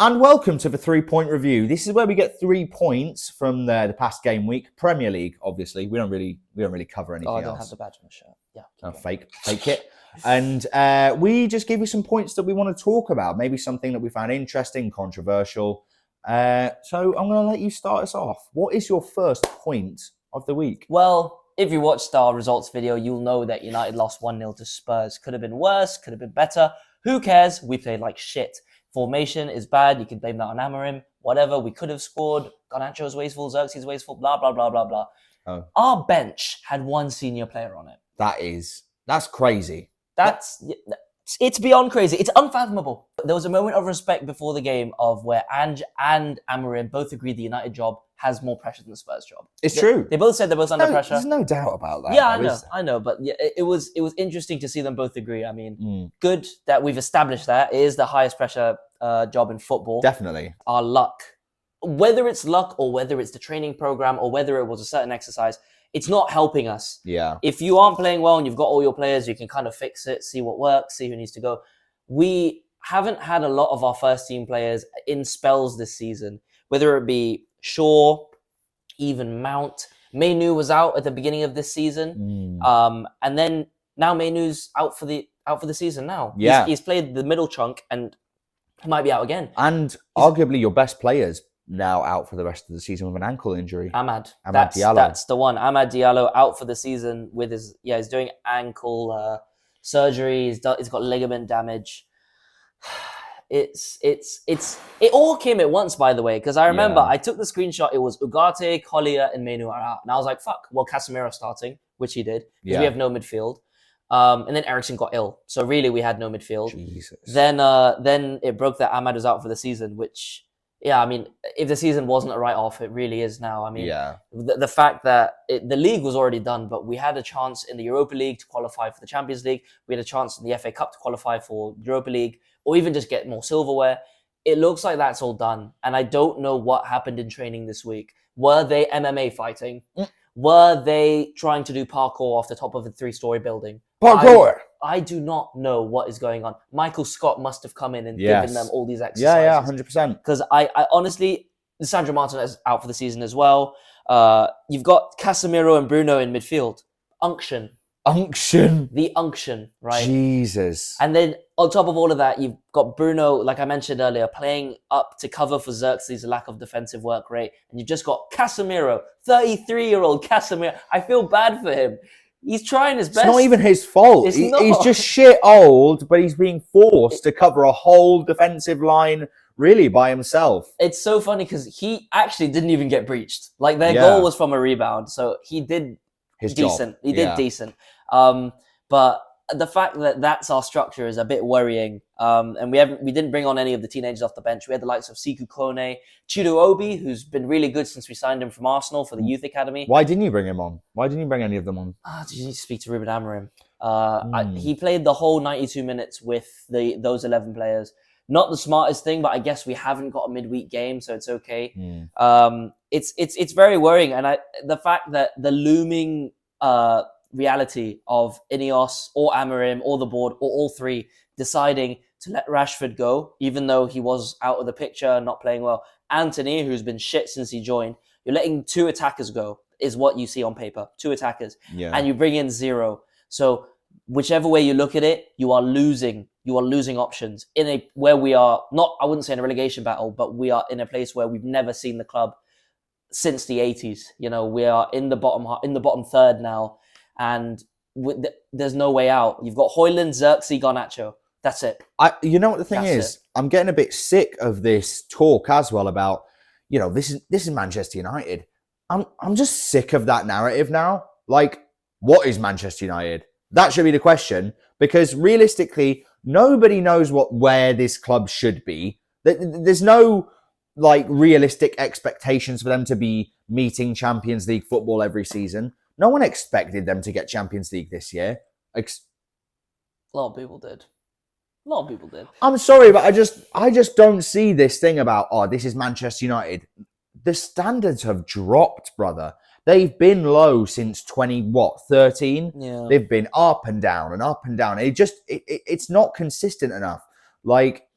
And welcome to the 3-point review. This is where we get 3 points from the past game week. Premier League, obviously. We don't really cover anything else. I don't have the badge on the shirt. Yeah. Fake it. And we just give you some points that we want to talk about. Maybe something that we found interesting, controversial. So I'm going to let you start us off. What is your first point of the week? Well, if you watched our results video, you'll know that United lost 1-0 to Spurs. Could have been worse, could have been better. Who cares? We played like shit. Formation is bad. You can blame that on Amorim. Whatever. We could have scored. Garnacho's wasteful. Xerxes wasteful. Blah, blah, blah, blah, blah. Oh. Our bench had one senior player on it. That's crazy. It's beyond crazy. It's unfathomable. There was a moment of respect before the game of where Ange and Amorim both agreed the United job has more pressure than the Spurs job. It's true. They both said they're both under pressure. There's no doubt about that. Yeah, I know. But yeah, it was interesting to see them both agree. I mean, good that we've established that. It is the highest pressure job in football. Definitely. Our luck. Whether it's luck or whether it's the training program or whether it was a certain exercise, it's not helping us. Yeah. If you aren't playing well and you've got all your players, you can kind of fix it, see what works, see who needs to go. We haven't had a lot of our first team players in spells this season, whether it be Shaw, even Mount. Mainu was out at the beginning of this season. And then now Mainu's out for the season now. Yeah. He's played the middle chunk and he might be out again. And arguably your best players now out for the rest of the season with an ankle injury. Amad Diallo. That's the one. Amad Diallo out for the season with he's doing ankle surgery. He's got ligament damage. It all came at once, by the way, because I remember I took the screenshot. It was Ugarte, Collier, and Mainu are out, and I was like, "Fuck!" Well, Casemiro starting, which he did, because we have no midfield. And then Eriksen got ill, so really we had no midfield. Jesus. Then it broke that Ahmad was out for the season, which, yeah, I mean, if the season wasn't a write-off, it really is now. I mean, the fact that the league was already done, but we had a chance in the Europa League to qualify for the Champions League. We had a chance in the FA Cup to qualify for Europa League, or even just get more silverware. It looks like that's all done. And I don't know what happened in training this week. Were they MMA fighting? Were they trying to do parkour off the top of a 3-story building? Parkour! I do not know what is going on. Michael Scott must have come in and given them all these exercises. Yeah, 100%. Because I honestly, Sandro Martinez is out for the season as well. You've got Casemiro and Bruno in midfield. Unction. The unction, right? Jesus. And then on top of all of that, you've got Bruno, like I mentioned earlier, playing up to cover for Xerxes' lack of defensive work rate. And you've just got Casemiro, 33-year-old Casemiro. I feel bad for him. He's trying his best. It's not even his fault. He's just shit old, but he's being forced to cover a whole defensive line really by himself. It's so funny because he actually didn't even get breached. Like their goal was from a rebound, so he did decent. He did decent. But the fact that that's our structure is a bit worrying. And we didn't bring on any of the teenagers off the bench. We had the likes of Sekou Kone, Chido Obi, who's been really good since we signed him from Arsenal for the youth academy. Why didn't you bring him on? Why didn't you bring any of them on? Did you need to speak to Ruben Amorim? He played the whole 92 minutes with those 11 players. Not the smartest thing, but I guess we haven't got a midweek game, so it's okay. It's very worrying, and the fact that the looming reality of Ineos or Amorim or the board or all three deciding to let Rashford go, even though he was out of the picture, not playing well. Anthony, who's been shit since he joined, you're letting 2 attackers go, is what you see on paper. 2 attackers. And you bring in 0. So whichever way you look at it, you are losing options where we are not, I wouldn't say in a relegation battle, but we are in a place where we've never seen the club since the 80s. You know, we are in the bottom third now, and there's no way out. You've got Højlund, Xerxes, Garnacho. That's it. You know what the thing is? I'm getting a bit sick of this talk as well about, you know, this is Manchester United. I'm just sick of that narrative now. Like, what is Manchester United? That should be the question, because realistically, nobody knows where this club should be. There's no like realistic expectations for them to be meeting Champions League football every season. No one expected them to get Champions League this year. A lot of people did. I'm sorry, but I just don't see this thing about, this is Manchester United. The standards have dropped, brother. They've been low since 13? Yeah. They've been up and down and up and down. It's not consistent enough. Like,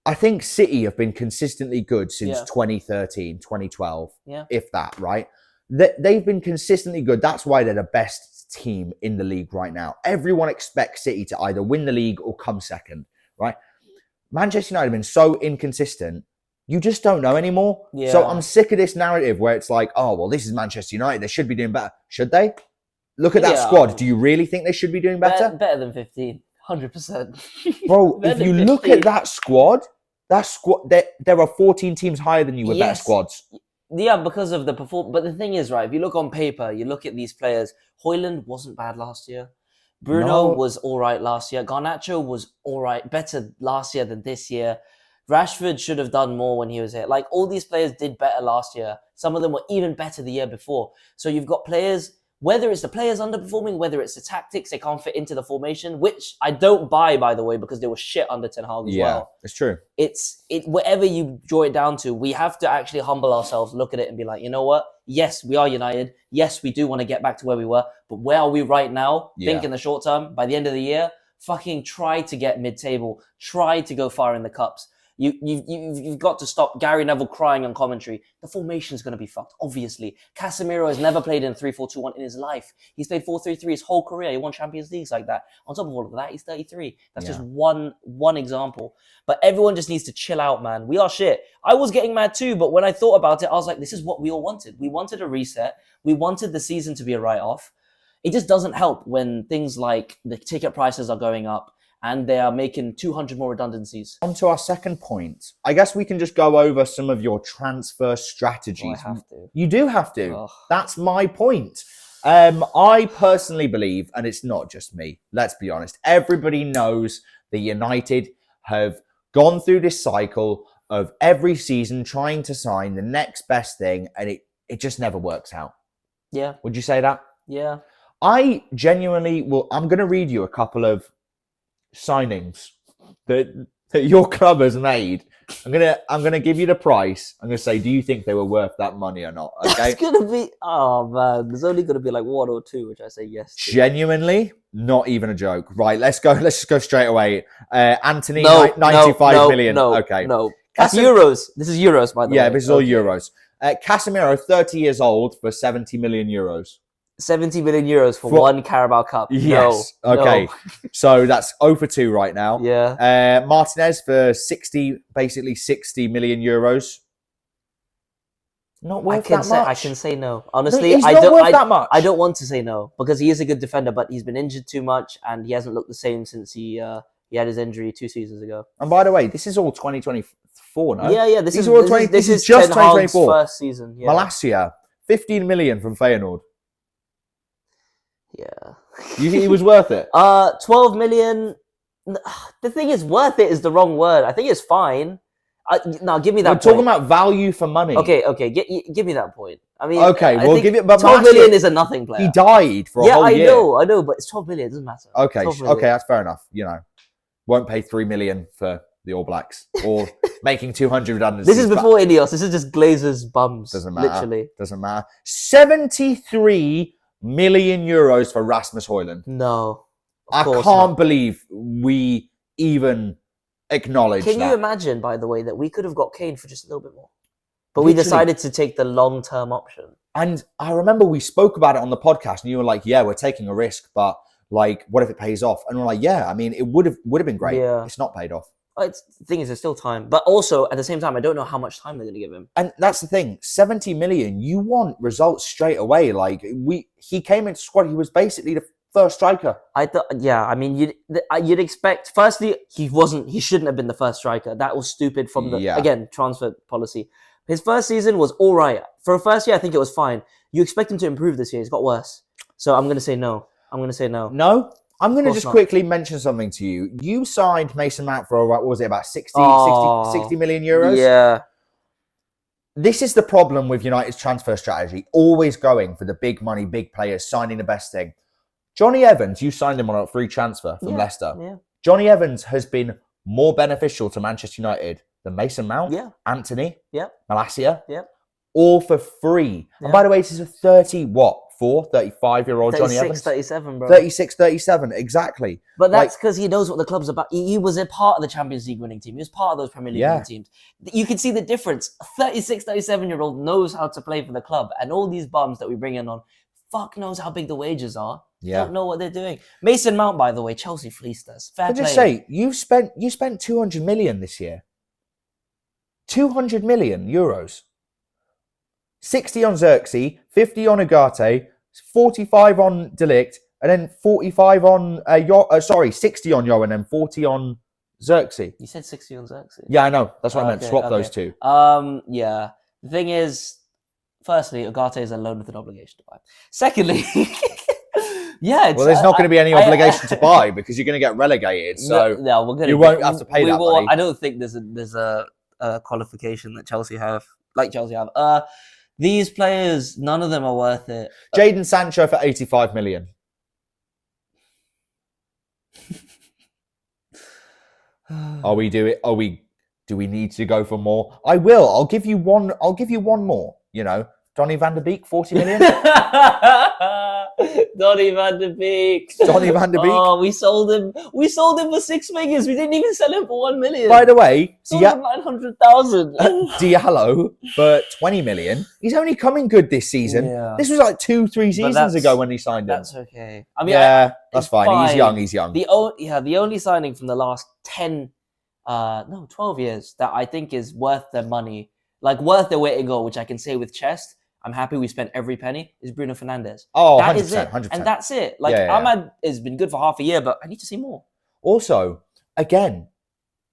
I think City have been consistently good since Yeah. 2013, 2012, Yeah. if that, right? They've been consistently good. That's why they're the best team in the league right now. Everyone expects City to either win the league or come second, right? Manchester United have been so inconsistent, you just don't know anymore. Yeah. So I'm sick of this narrative where it's like, oh, well, this is Manchester United. They should be doing better. Should they? Look at that squad. Do you really think they should be doing better? Better than 15. 100%. Bro, if you look at that squad, there are 14 teams higher than you with better squads. Yeah, because of the performance. But the thing is, right, if you look on paper, you look at these players, Højlund wasn't bad last year. Bruno was all right last year. Garnacho was all right, better last year than this year. Rashford should have done more when he was here. Like, all these players did better last year. Some of them were even better the year before. So you've got players, whether it's the players underperforming, whether it's the tactics, they can't fit into the formation, which I don't buy, by the way, because they were shit under Ten Hag as well. Yeah, it's true. Whatever you draw it down to, we have to actually humble ourselves, look at it and be like, you know what? Yes, we are United. Yes, we do want to get back to where we were. But where are we right now? Think in the short term, by the end of the year, fucking try to get mid-table. Try to go far in the cups. You've got to stop Gary Neville crying on commentary. The formation is going to be fucked, obviously. Casemiro has never played in 3-4-2-1 in his life. He's played 4-3-3 his whole career. He won Champions Leagues like that. On top of all of that, he's 33. That's just one example. But everyone just needs to chill out, man. We are shit. I was getting mad too, but when I thought about it, I was like, this is what we all wanted. We wanted a reset. We wanted the season to be a write-off. It just doesn't help when things like the ticket prices are going up and they are making 200 more redundancies. On to our second point. I guess we can just go over some of your transfer strategies. I have to. You do have to. Ugh. That's my point. I personally believe, and it's not just me, let's be honest, everybody knows that United have gone through this cycle of every season trying to sign the next best thing, and it just never works out. Yeah. Would you say that? Yeah. I genuinely will. I'm going to read you a couple of signings that your club has made. I'm gonna give you the price. I'm gonna say, do you think they were worth that money or not? Okay. It's gonna be, oh man, there's only gonna be like one or two, which I say yes to. Genuinely, not even a joke. Right, let's just go straight away. Anthony, 95 million. Okay. No. That's euros. This is euros, by the way. Yeah, this is all euros. Casemiro, 30 years old, for 70 million euros. 70 million euros for one Carabao Cup. Yes. No, okay. No. So that's 0 for 2 right now. Yeah. Martinez for 60 million euros. Not worth that much. I can say no. Honestly, he's not worth that much. I don't want to say no because he is a good defender, but he's been injured too much and he hasn't looked the same since he had his injury 2 seasons ago. And by the way, this is all 2024, no? Yeah. This is just Ten Hag's 2024. first season. Yeah. Malacia, 15 million from Feyenoord. Yeah. You think he was worth it? 12 million. The thing is, worth it is the wrong word. I think it's fine. No, give me that. We're talking about value for money. Okay. Give me that point. I mean, okay, we'll give it. But 12 million is a nothing player. He died for a whole year. Yeah, I know, but it's 12 million. It doesn't matter. Okay, that's fair enough. You know, won't pay 3 million for the All Blacks or making 200 redundancies. This is before Ineos. This is just Glazer's bums. Doesn't matter. Literally. Doesn't matter. 73 million euros for Rasmus Højlund. No. I can't believe we even acknowledge that. Can you imagine, by the way, that we could have got Kane for just a little bit more? But we decided to take the long-term option. And I remember we spoke about it on the podcast and you were like, yeah, we're taking a risk, but like, what if it pays off? And we're like, yeah, I mean, it would have been great. Yeah. It's not paid off. The thing is, there's still time. But also, at the same time, I don't know how much time they're going to give him. And that's the thing. 70 million, you want results straight away. Like, he came into squad, he was basically the first striker. I mean, you'd expect, firstly, he shouldn't have been the first striker. That was stupid from again, transfer policy. His first season was all right. For a first year, I think it was fine. You expect him to improve this year. It's got worse. So I'm going to say no. No? I'm going to just quickly mention something to you. You signed Mason Mount for, what was it, about 60 million euros? Yeah. This is the problem with United's transfer strategy. Always going for the big money, big players, signing the best thing. Johnny Evans, you signed him on a free transfer from Leicester. Yeah. Johnny Evans has been more beneficial to Manchester United than Mason Mount, Anthony, Malacia, all for free. And by the way, this is a 35-year-old Johnny 36, Evans? 37, bro. 36, 37, exactly. But that's because he knows what the club's about. He was a part of the Champions League winning team. He was part of those Premier League winning teams. You can see the difference. A 36, 37-year-old knows how to play for the club. And all these bums that we bring in on, fuck knows how big the wages are. Yeah. Don't know what they're doing. Mason Mount, by the way, Chelsea fleeced us. Fair play. Just say, you spent 200 million this year. 200 million euros. 60 on Xerxes, 50 on Ugarte, 45 on Delict, and then 45 on 60 on Yo, and then 40 on Xerxes. You said 60 on Xerxes. Yeah, I know. That's what I meant. Swap those two. Yeah. The thing is, firstly, Ugarte is a loan with an obligation to buy. Secondly, well, there's not going to be any obligation to buy because you're going to get relegated. So no, we're going you won't have to pay that money. I don't think there's a qualification that Chelsea have. These players, none of them are worth it. Jadon Sancho for 85 million. Do we need to go for more? I will. I'll give you one more. Donny van de Beek, 40 million. Donny van de Beek. Oh, we sold him. We sold him for 6 figures. We didn't even sell him for 1 million. By the way, sold him 900,000. Diallo for 20 million. He's only coming good this season. Yeah. This was like 2-3 seasons ago when he signed him. That's okay. I mean, that's fine. He's young. The only signing from the last 12 years that I think is worth their money, like worth their weight in gold, which I can say with chest. I'm happy we spent every penny, is Bruno Fernandes. Oh, that 100%, is it. 100%. And that's it. Like, Ahmad has been good for half a year, but I need to see more. Also, again,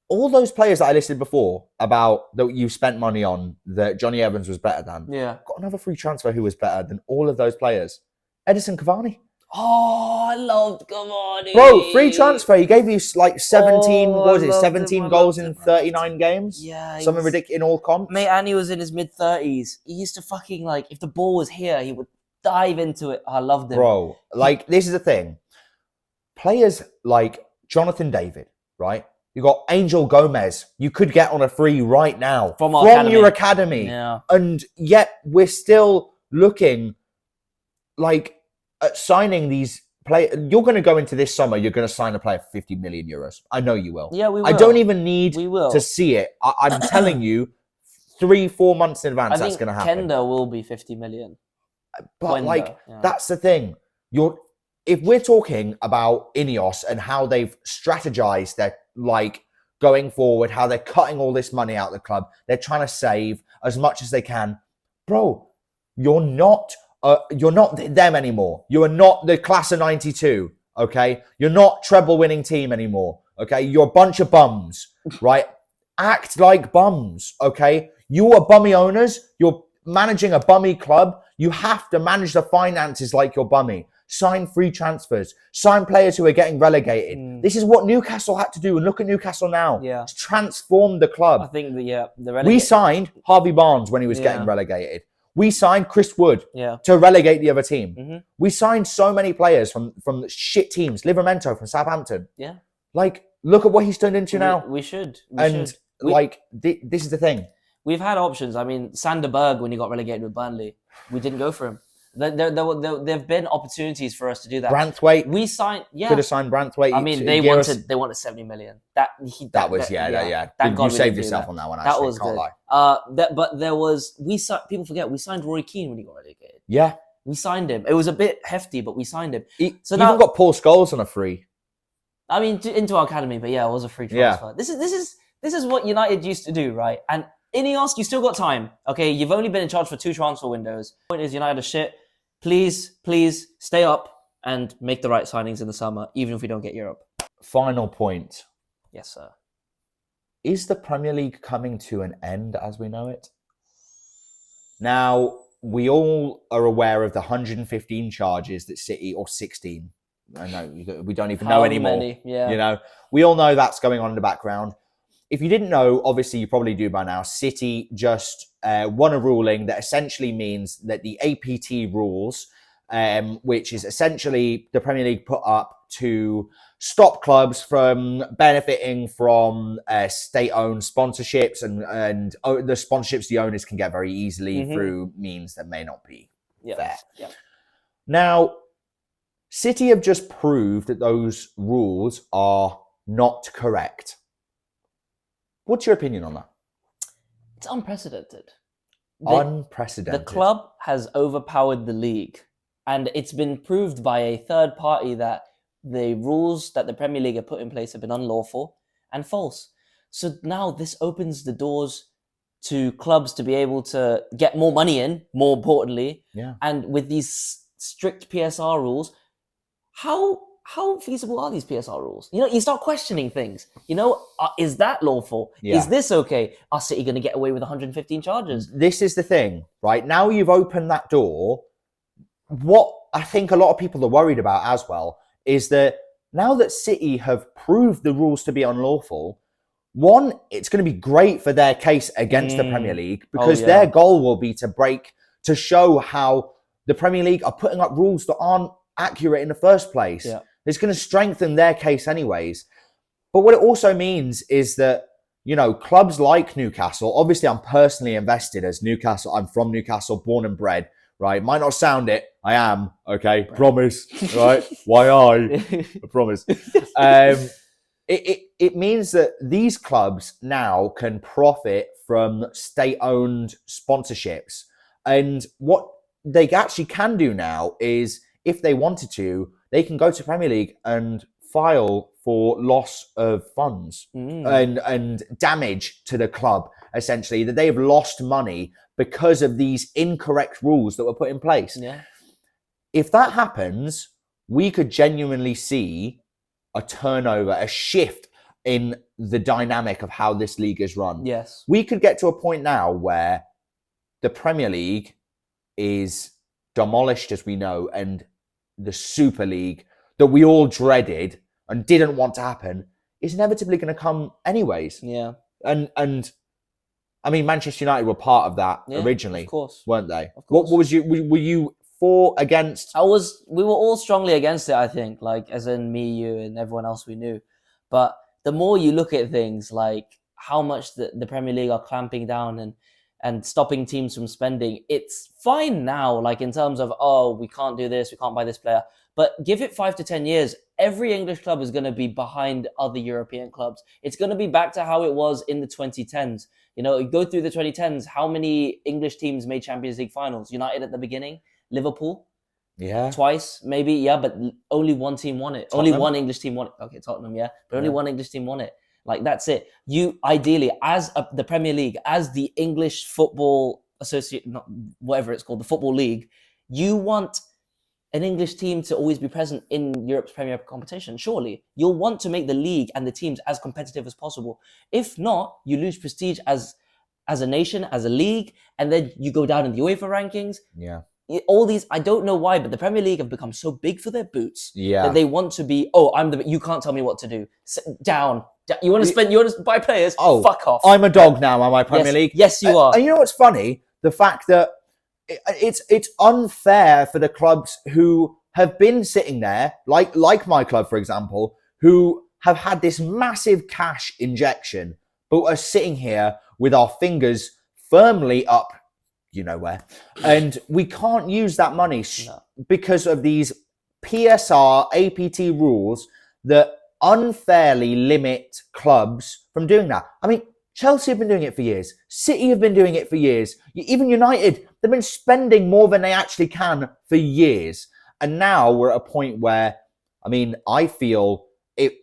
all those players that I listed before about that you spent money on, that Johnny Evans was better than. Yeah. Got another free transfer who was better than all of those players. Edison Cavani. Oh, I loved Cavani. Bro, free transfer. He gave you like 17 goals in 39 games? Yeah. Something ridiculous in all comps. Mate, and he was in his mid-30s. He used to fucking, like, if the ball was here, he would dive into it. I loved him. Bro, like, this is the thing. Players like Jonathan David, right? You got Angel Gomez. You could get on a free right now. From your academy. Yeah. And yet we're still looking like at signing these players. You're going to go into this summer, you're going to sign a player for 50 million euros. I know you will. Yeah, we will. I don't even need to see it. I'm telling you, 3-4 months in advance, that's going to happen. Kenda will be 50 million. But that's the thing. If we're talking about Ineos and how they've strategized their going forward, how they're cutting all this money out of the club, they're trying to save as much as they can. Bro, you're not them anymore. You are not the class of 92, okay? You're not treble winning team anymore, okay? You're a bunch of bums, right? Act like bums, okay? You are bummy owners. You're managing a bummy club. You have to manage the finances like you're bummy. Sign free transfers. Sign players who are getting relegated. This is what Newcastle had to do. And look at Newcastle now. Yeah. To transform the club. I think we signed Harvey Barnes when he was getting relegated. We signed Chris Wood to relegate the other team. Mm-hmm. We signed so many players from shit teams. Livramento from Southampton. Yeah. Like, look at what he's turned into now. We should. This is the thing. We've had options. I mean, Sander Berg, when he got relegated with Burnley, we didn't go for him. There have been opportunities for us to do that. Branthwaite. We signed, could have signed Branthwaite. I mean, they wanted 70 million. Thank you saved yourself on that one. Actually, that was can't good. lie. But there was people forget we signed Roy Keane when he got relegated. Yeah, we signed him. It was a bit hefty, but we signed him. So now, even got Paul Scholes on a free. I mean, into our academy, but yeah, it was a free transfer. Yeah. This is what United used to do, right? And Ineos, you still got time. Okay, you've only been in charge for 2 transfer windows. The point is, United are shit. Please stay up and make the right signings in the summer, even if we don't get Europe. Final point. Yes, sir. Is the Premier League coming to an end as we know it? Now, we all are aware of the 115 charges that City, or 16. I know, we don't even know anymore. Many? Yeah. We all know that's going on in the background. If you didn't know, obviously you probably do by now, City just won a ruling that essentially means that the APT rules, which is essentially the Premier League put up to stop clubs from benefiting from state-owned sponsorships and the sponsorships the owners can get very easily through means that may not be fair. Yeah. Now, City have just proved that those rules are not correct. What's your opinion on that? It's unprecedented. Unprecedented. The club has overpowered the league, and it's been proved by a third party that the rules that the Premier League have put in place have been unlawful and false. So now this opens the doors to clubs to be able to get more money in, more importantly. Yeah. And with these strict PSR rules, how feasible are these PSR rules? You know, you start questioning things. You know, is that lawful? Yeah. Is this okay? Are City going to get away with 115 charges? This is the thing, right? Now you've opened that door. What I think a lot of people are worried about as well is that now that City have proved the rules to be unlawful, one, it's going to be great for their case against the Premier League because their goal will be to show how the Premier League are putting up rules that aren't accurate in the first place. Yeah. It's going to strengthen their case anyways. But what it also means is that, you know, clubs like Newcastle, obviously I'm personally invested as Newcastle. I'm from Newcastle, born and bred, right? Might not sound it. I am, okay? Right. Promise, right? Why I promise. It means that these clubs now can profit from state-owned sponsorships. And what they actually can do now is, if they wanted to, they can go to Premier League and file for loss of funds and damage to the club, essentially, that they have lost money because of these incorrect rules that were put in place. Yeah. If that happens, we could genuinely see a turnover, a shift in the dynamic of how this league is run. Yes. We could get to a point now where the Premier League is demolished, as we know, and the Super League that we all dreaded and didn't want to happen is inevitably going to come anyways. Yeah. And I mean, Manchester United were part of that originally, of course, weren't they? Of course. What was you? Were you for, against? We were all strongly against it, I think, like as in me, you, and everyone else we knew. But the more you look at things like how much the Premier League are clamping down and stopping teams from spending, it's fine now, like in terms of, oh, we can't do this, we can't buy this player. But give it 5 to 10 years, every English club is going to be behind other European clubs. It's going to be back to how it was in the 2010s. You know, you go through the 2010s, how many English teams made Champions League finals? United at the beginning, Liverpool, twice, maybe, but only one team won it. Tottenham. Only one English team won it. Okay, Tottenham, but only one English team won it. Like, that's it. You, ideally, as the Premier League, as the English Football whatever it's called, the Football League, you want an English team to always be present in Europe's Premier competition. Surely, you'll want to make the league and the teams as competitive as possible. If not, you lose prestige as a nation, as a league, and then you go down in the UEFA rankings. Yeah. All these, I don't know why, but the Premier League have become so big for their boots that they want to be, you can't tell me what to do. Sit down. You want to buy players? Oh, fuck off. I'm a dog now, am I, Premier League? Yes, you are. And you know what's funny? The fact that it's unfair for the clubs who have been sitting there, like my club, for example, who have had this massive cash injection, but are sitting here with our fingers firmly up, you know where, and we can't use that money because of these PSR, APT rules that unfairly limit clubs from doing that. I mean, Chelsea have been doing it for years. City have been doing it for years. Even United, they've been spending more than they actually can for years. And now we're at a point where, I mean, I feel it.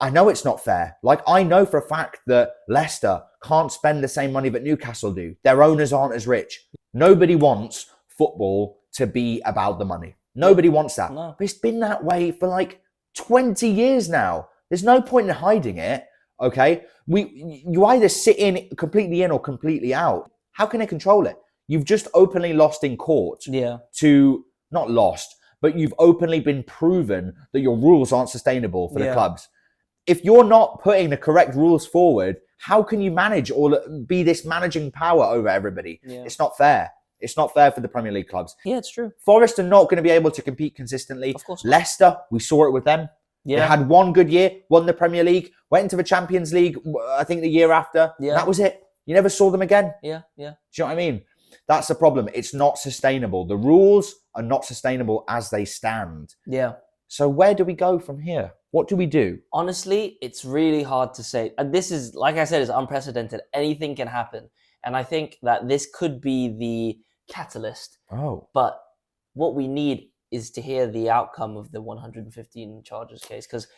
I know it's not fair. Like, I know for a fact that Leicester can't spend the same money that Newcastle do. Their owners aren't as rich. Nobody wants football to be about the money. Nobody wants that. No. But it's been that way for like 20 years now. There's no point in hiding it. Okay, you either sit in completely in or completely out. How can they control it? You've just openly lost in court. Not lost, but you've openly been proven that your rules aren't sustainable for the clubs. If you're not putting the correct rules forward, how can you manage or be this managing power over everybody? It's not fair. It's not fair for the Premier League clubs. Yeah, it's true. Forest are not going to be able to compete consistently. Of course not. Leicester, we saw it with them. They had one good year, won the Premier League, went into the Champions League, I think the year after. That was it. You never saw them again. Yeah. Do you know what I mean? That's the problem. It's not sustainable. The rules are not sustainable as they stand. Yeah. So where do we go from here? What do we do? Honestly, it's really hard to say. And this is, like I said, is unprecedented. Anything can happen. And I think that this could be the catalyst. Oh. But what we need is to hear the outcome of the 115 charges case. Because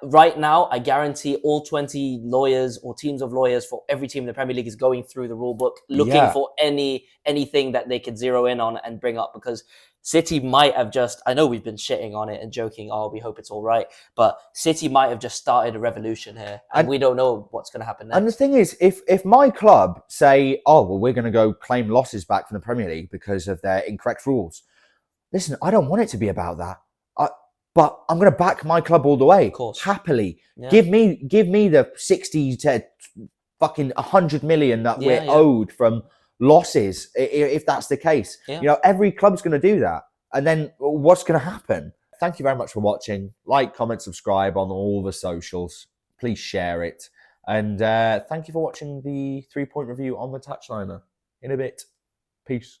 right now, I guarantee all 20 lawyers or teams of lawyers for every team in the Premier League is going through the rule book, looking for anything that they could zero in on and bring up. Because City might have just, I know we've been shitting on it and joking, oh, we hope it's all right. But City might have just started a revolution here. And we don't know what's going to happen next. And the thing is, if my club say, oh, well, we're going to go claim losses back from the Premier League because of their incorrect rules. Listen, I don't want it to be about that. But I'm going to back my club all the way. Of course. Happily. Yeah. Give me the 60 to fucking 100 million that we're owed from losses, if that's the case. Yeah. You know, every club's going to do that. And then what's going to happen? Thank you very much for watching. Like, comment, subscribe on all the socials. Please share it. And thank you for watching the 3-point review on the Touchliner. In a bit. Peace.